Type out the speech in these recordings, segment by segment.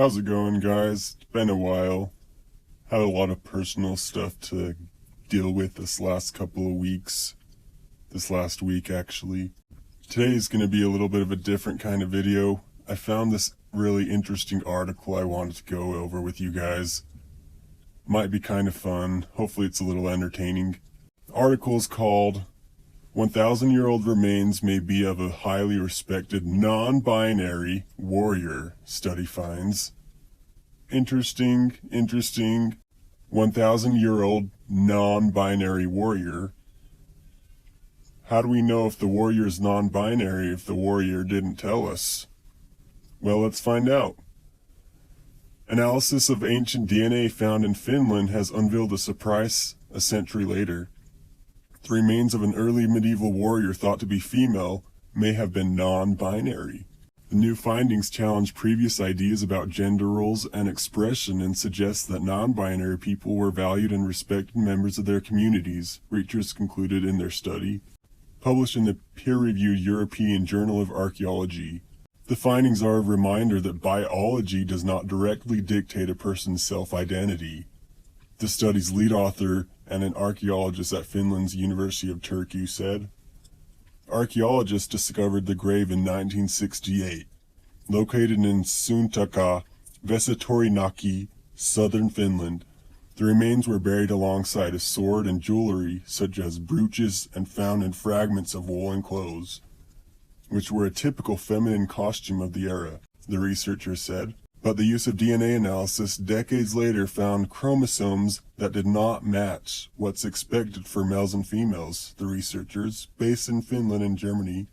How's it going, guys? It's been a while. Had a lot of personal stuff to deal with this last couple of weeks. This last week, actually. Today is going to be a little bit of a different kind of video. I found this really interesting article I wanted to go over with you guys. Might be kind of fun. Hopefully it's a little entertaining. The article is called 1,000-Year-Old Remains May Be of a Highly Respected Non-Binary Warrior, Study Finds. Interesting. 1,000-year-old non-binary warrior. How do we know if the warrior is non-binary if the warrior didn't tell us? Well, let's find out. Analysis of ancient DNA found in Finland has unveiled a surprise a century later. The remains of an early medieval warrior thought to be female may have been non-binary. The new findings challenge previous ideas about gender roles and expression and suggest that non-binary people were valued and respected members of their communities, researchers concluded in their study. Published in the peer-reviewed European Journal of Archaeology. The findings are a reminder that biology does not directly dictate a person's self-identity. The study's lead author and an archaeologist at Finland's University of Turku said, archaeologists discovered the grave in 1968, located in Suntaka, Vesitorinaki, southern Finland. The remains were buried alongside a sword and jewelry such as brooches and found in fragments of woolen clothes, which were a typical feminine costume of the era, the researcher said. But the use of DNA analysis decades later found chromosomes that did not match what's expected for males and females. The researchers, based in Finland and Germany,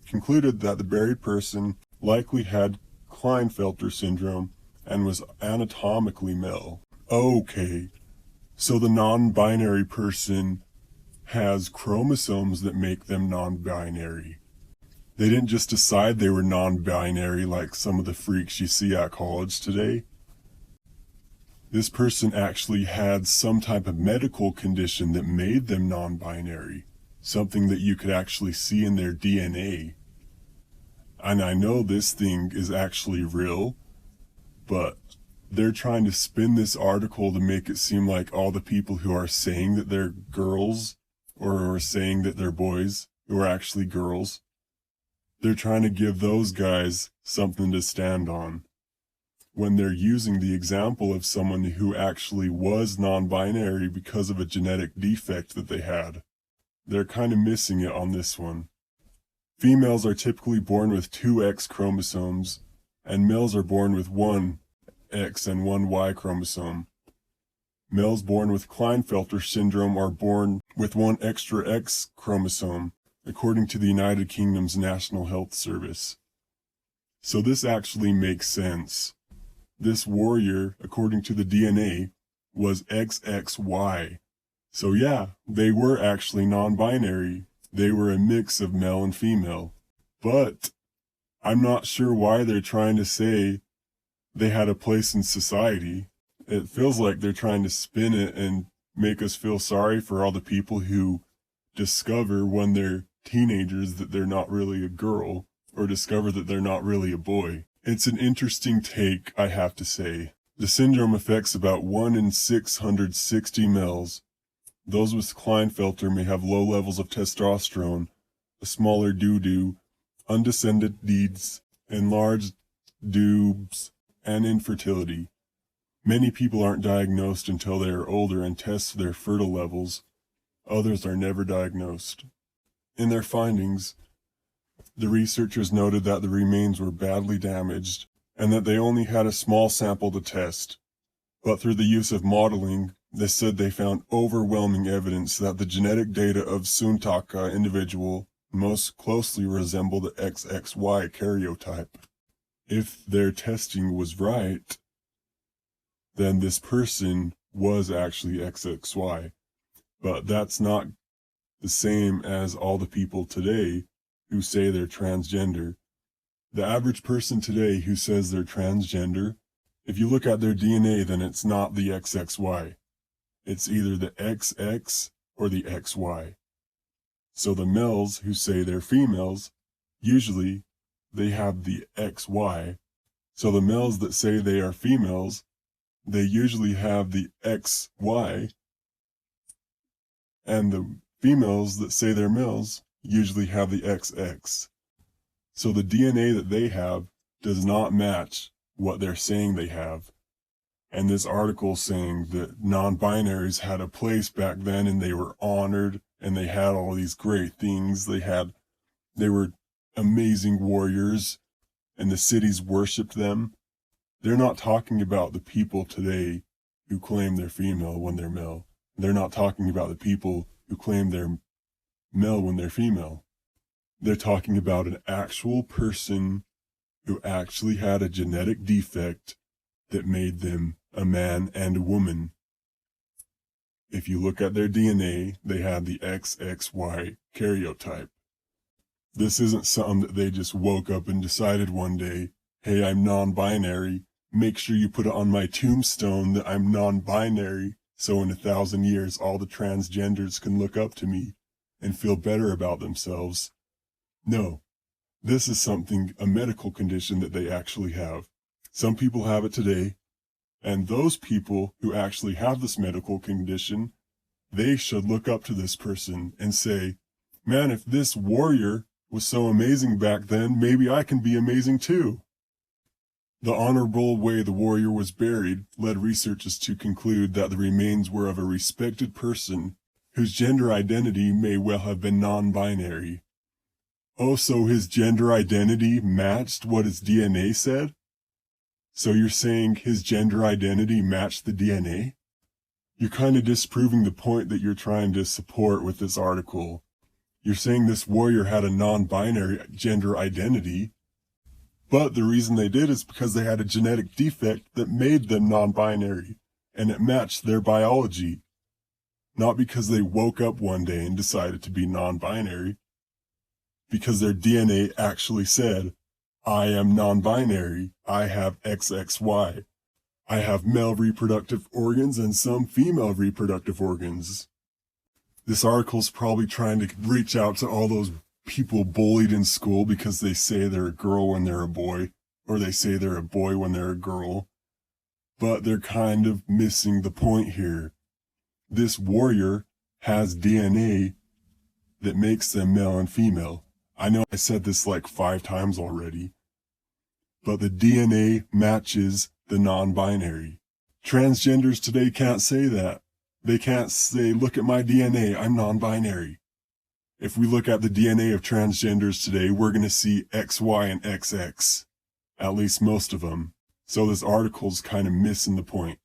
concluded that the buried person likely had Klinefelter syndrome and was anatomically male. Okay, so the non-binary person has chromosomes that make them non-binary. They didn't just decide they were non-binary like some of the freaks you see at college today. This person actually had some type of medical condition that made them non-binary, something that you could actually see in their DNA. And I know this thing is actually real, but they're trying to spin this article to make it seem like all the people who are saying that they're girls or are saying that they're boys who are actually girls. They're trying to give those guys something to stand on when they're using the example of someone who actually was non-binary because of a genetic defect that they had. They're kind of missing it on this one. Females are typically born with 2 X chromosomes, and males are born with 1 X and 1 Y chromosome. Males born with Klinefelter syndrome are born with 1 extra X chromosome, according to the United Kingdom's National Health Service. So this actually makes sense. This warrior, according to the DNA, was XXY. So yeah, they were actually non-binary. They were a mix of male and female. But I'm not sure why they're trying to say they had a place in society. It feels like they're trying to spin it and make us feel sorry for all the people who discover when they're teenagers that they're not really a girl, or discover that they're not really a boy. It's an interesting take, I have to say. The syndrome affects about 1 in 660 males. Those with Klinefelter may have low levels of testosterone, a smaller doo-doo, undescended deeds, enlarged doobs, and infertility. Many people aren't diagnosed until they are older and test their fertile levels. Others are never diagnosed. In their findings, the researchers noted that the remains were badly damaged and that they only had a small sample to test. But through the use of modeling, they said they found overwhelming evidence that the genetic data of Suntaka individual most closely resembled the XXY karyotype. If their testing was right, then this person was actually XXY. But that's not the same as all the people today who say they're transgender. The average person today who says they're transgender, if you look at their DNA, then it's not the XXY. It's either the XX or the XY. So the males who say they're females, usually they have the XY So the males that say they are females, they usually have the XY, and the females that say they're males usually have the XX. So the DNA that they have does not match what they're saying they have. And this article saying that non-binaries had a place back then and they were honored and they had all these great things. They were amazing warriors and the cities worshipped them. They're not talking about the people today who claim they're female when they're male. They're not talking about the people who claim they're male when they're female. They're talking about an actual person who actually had a genetic defect that made them a man and a woman. If you look at their DNA, they had the XXY karyotype. This isn't something that they just woke up and decided one day, hey, I'm non-binary. Make sure you put it on my tombstone that I'm non-binary, so in 1,000 years all the transgenders can look up to me and feel better about themselves. No, this is a medical condition that they actually have. Some people have it today, and those people who actually have this medical condition, they should look up to this person and say, man, if this warrior was so amazing back then, maybe I can be amazing too. The honorable way the warrior was buried led researchers to conclude that the remains were of a respected person whose gender identity may well have been non-binary. Oh, so his gender identity matched what his DNA said? So you're saying his gender identity matched the DNA? You're kind of disproving the point that you're trying to support with this article. You're saying this warrior had a non-binary gender identity, but the reason they did is because they had a genetic defect that made them non-binary, and it matched their biology. Not because they woke up one day and decided to be non-binary, because their DNA actually said, I am non-binary, I have XXY, I have male reproductive organs and some female reproductive organs. This article's probably trying to reach out to all those people bullied in school because they say they're a girl when they're a boy, or they say they're a boy when they're a girl. But they're kind of missing the point here. This warrior has DNA that makes them male and female. I know I said this like 5 times already, but the DNA matches the non-binary. Transgenders today can't say that. They can't say, look at my DNA, I'm non-binary. If we look at the DNA of transgenders today, we're going to see XY and XX. At least most of them. So this article's kind of missing the point.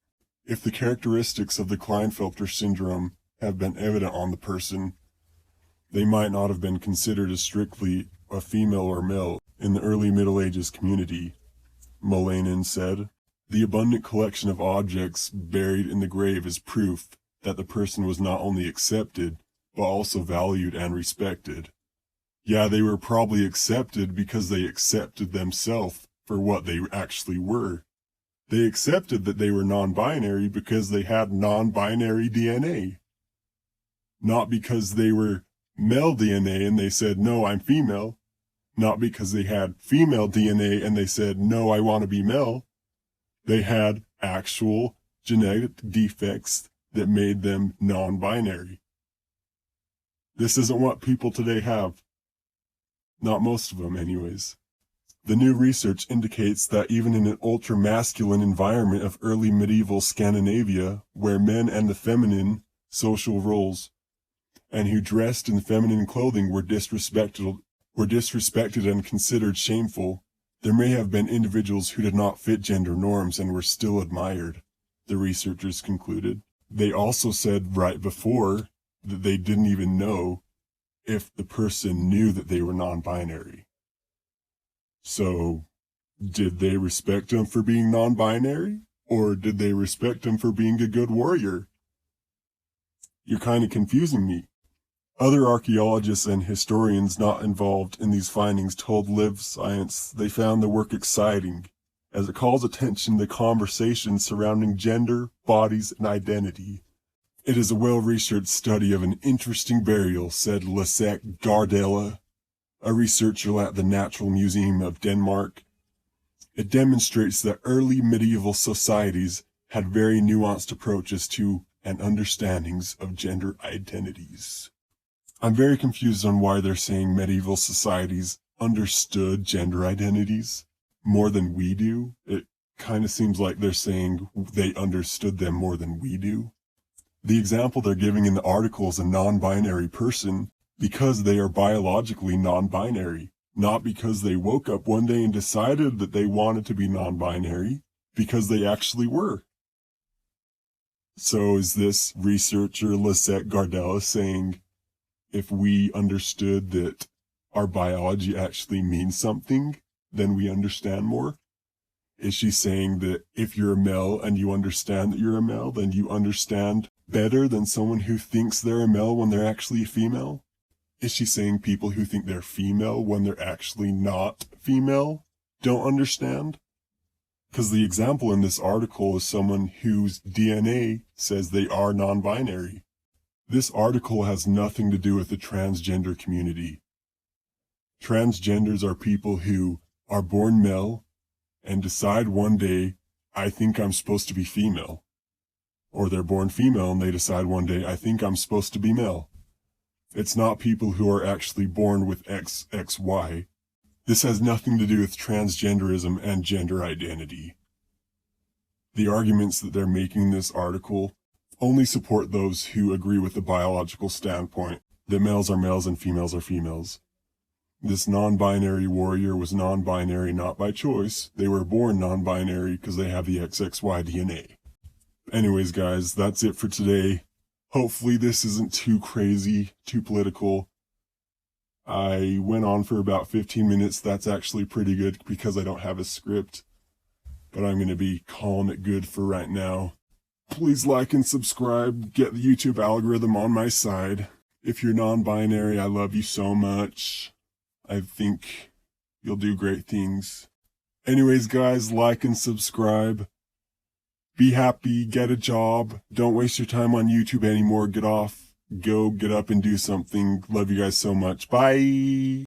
If the characteristics of the Klinefelter syndrome have been evident on the person, they might not have been considered as strictly a female or male in the early Middle Ages community, Molanin said. The abundant collection of objects buried in the grave is proof that the person was not only accepted, but also valued and respected. Yeah, they were probably accepted because they accepted themselves for what they actually were. They accepted that they were non-binary because they had non-binary DNA. Not because they were male DNA and they said, no, I'm female. Not because they had female DNA and they said, no, I want to be male. They had actual genetic defects that made them non-binary. This isn't what people today have. Not most of them, anyways. The new research indicates that even in an ultra-masculine environment of early medieval Scandinavia, where men and the feminine social roles, and who dressed in feminine clothing were disrespected and considered shameful, there may have been individuals who did not fit gender norms and were still admired, the researchers concluded. They also said right before that they didn't even know if the person knew that they were non-binary. So, did they respect him for being non-binary? Or did they respect him for being a good warrior? You're kind of confusing me. Other archaeologists and historians not involved in these findings told Live Science they found the work exciting, as it calls attention to conversations surrounding gender, bodies, and identity. It is a well-researched study of an interesting burial, said Lisette Gardella, a researcher at the Natural Museum of Denmark. It demonstrates that early medieval societies had very nuanced approaches to and understandings of gender identities. I'm very confused on why they're saying medieval societies understood gender identities more than we do. It kind of seems like they're saying they understood them more than we do. The example they're giving in the article is a non-binary person because they are biologically non-binary, not because they woke up one day and decided that they wanted to be non-binary, because they actually were. So is this researcher Lisette Gardella saying if we understood that our biology actually means something, then we understand more? Is she saying that if you're a male and you understand that you're a male, then you understand better than someone who thinks they're a male when they're actually a female? Is she saying people who think they're female when they're actually not female don't understand? Because the example in this article is someone whose DNA says they are non-binary. This article has nothing to do with the transgender community. Transgenders are people who are born male and decide one day, I think I'm supposed to be female. Or they're born female and they decide one day, I think I'm supposed to be male. It's not people who are actually born with XXY. This has nothing to do with transgenderism and gender identity. The arguments that they're making in this article only support those who agree with the biological standpoint that males are males and females are females. This non-binary warrior was non-binary not by choice. They were born non-binary because they have the XXY DNA. Anyways, guys, that's it for today. Hopefully this isn't too crazy, too political. I went on for about 15 minutes. That's actually pretty good because I don't have a script. But I'm going to be calling it good for right now. Please like and subscribe. Get the YouTube algorithm on my side. If you're non-binary, I love you so much. I think you'll do great things. Anyways, guys, like and subscribe. Be happy, get a job. Don't waste your time on YouTube anymore. Get off, go, get up and do something. Love you guys so much. Bye.